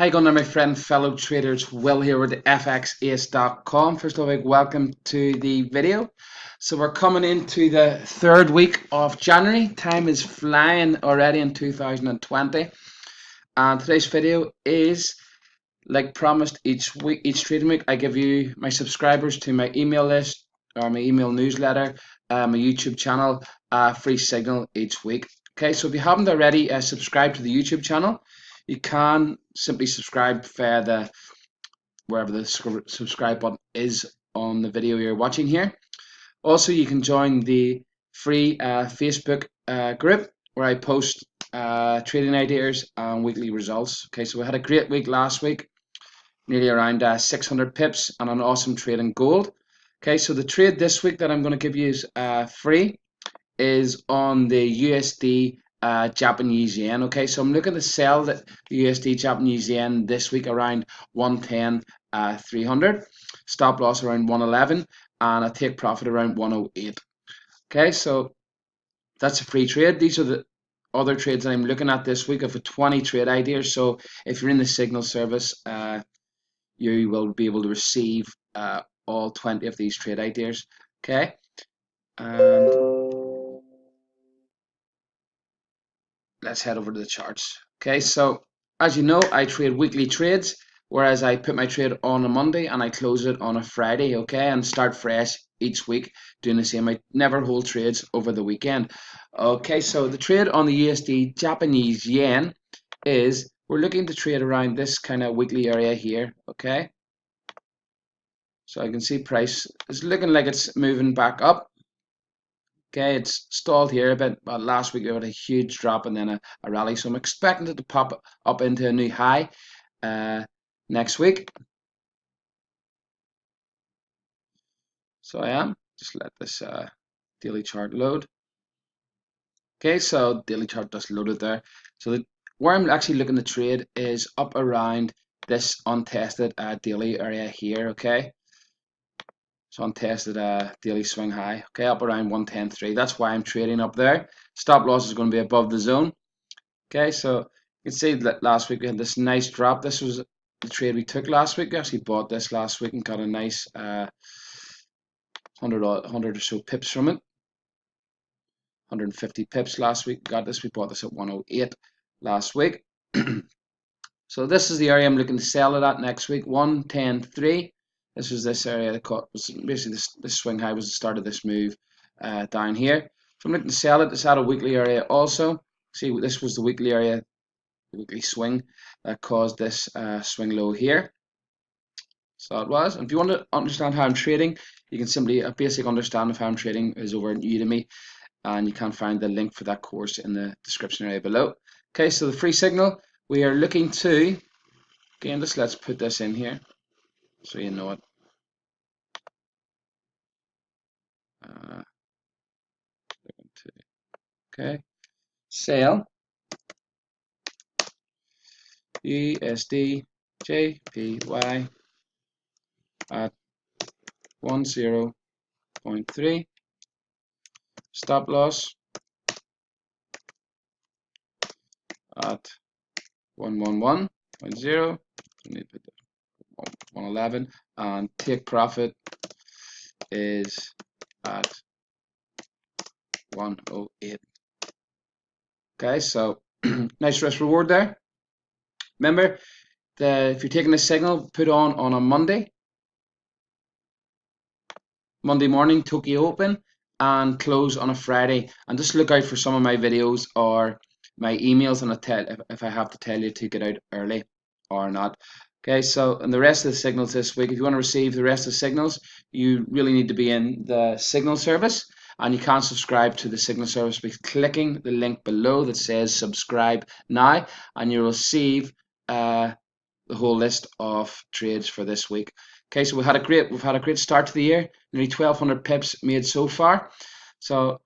Hi, going on, my friend, fellow traders. Will here with FXAUUSD.com. First of all, welcome to the video. So we're coming into the third week of January. Time is flying already in 2020. And today's video is, like promised, each week, each trading week, I give you my subscribers to my email list or my email newsletter, my YouTube channel, free signal each week. Okay, so if you haven't already subscribed to the YouTube channel, you can simply subscribe via wherever the subscribe button is on the video you're watching here. Also, you can join the free Facebook group where I post trading ideas and weekly results. Okay, so we had a great week last week, nearly around 600 pips and an awesome trade in gold. Okay, so the trade this week that I'm going to give you is free is on the USD Japanese yen. Okay, so I'm looking to sell the USD Japanese yen this week around 110 300, stop loss around 111, and a take profit around 108. Okay, so that's a free trade. These are the other trades that I'm looking at this week of 20 trade ideas. So if you're in the signal service, you will be able to receive all 20 of these trade ideas. Okay, and let's head over to the charts. Okay, so as you know, I trade weekly trades, whereas I put my trade on a Monday and I close it on a Friday, okay, and start fresh each week doing the same. I never hold trades over the weekend. Okay, so the trade on the USD Japanese yen is we're looking to trade around this kind of weekly area here, okay? So I can see price is looking like it's moving back up. Okay, it's stalled here a bit, but last week we had a huge drop and then a rally, so I'm expecting it to pop up into a new high next week. So I am. Just let this daily chart load. Okay, so daily chart just loaded there. So where I'm actually looking to trade is up around this untested daily area here, okay? So untested daily swing high, okay, up around 110.3. That's why I'm trading up there. Stop loss is going to be above the zone. Okay, so you can see that last week we had this nice drop. This was the trade we took last week. We actually bought this last week and got a nice 100 or so pips from it. 150 pips last week. Got this. We bought this at 108 last week. So this is the area I'm looking to sell it at next week. 110.3. This was this area that caught, was basically this swing high was the start of this move down here. So I'm looking to sell it. It's at a weekly area also. See, this was the weekly area, the weekly swing that caused this swing low here. So it was. And if you want to understand how I'm trading, you can simply, a basic understanding of how I'm trading is over at Udemy, and you can find the link for that course in the description area below. Okay, so the free signal, we are looking to, again, just let's put this in here so you know it. Okay, sell USDJPY at 10.3, stop loss at 111.0, 111, and take profit is at 108. Okay, so nice risk reward there. Remember, if you're taking a signal, put on a Monday morning, Tokyo Open, and close on a Friday. And just look out for some of my videos or my emails, and if I have to tell you to get out early or not. Okay, so and the rest of the signals this week, if you want to receive the rest of the signals, you really need to be in the signal service. And you can subscribe to the signal service by clicking the link below that says subscribe now, and you'll receive the whole list of trades for this week. Okay, so we've had a great start to the year. Nearly 1,200 pips made so far. So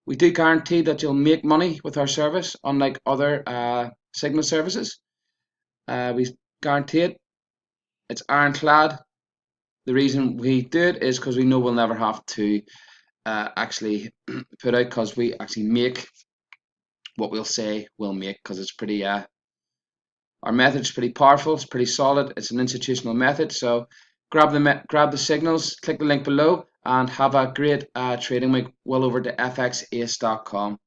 we do guarantee that you'll make money with our service, unlike other signal services. We guarantee it. It's ironclad. The reason we do it is because we know we'll never have to actually put out, because we actually make what we'll say we'll make, because it's pretty Our method's pretty powerful, it's pretty solid, it's an institutional method. So grab the signals, click the link below, and have a great trading week well over to fxace.com.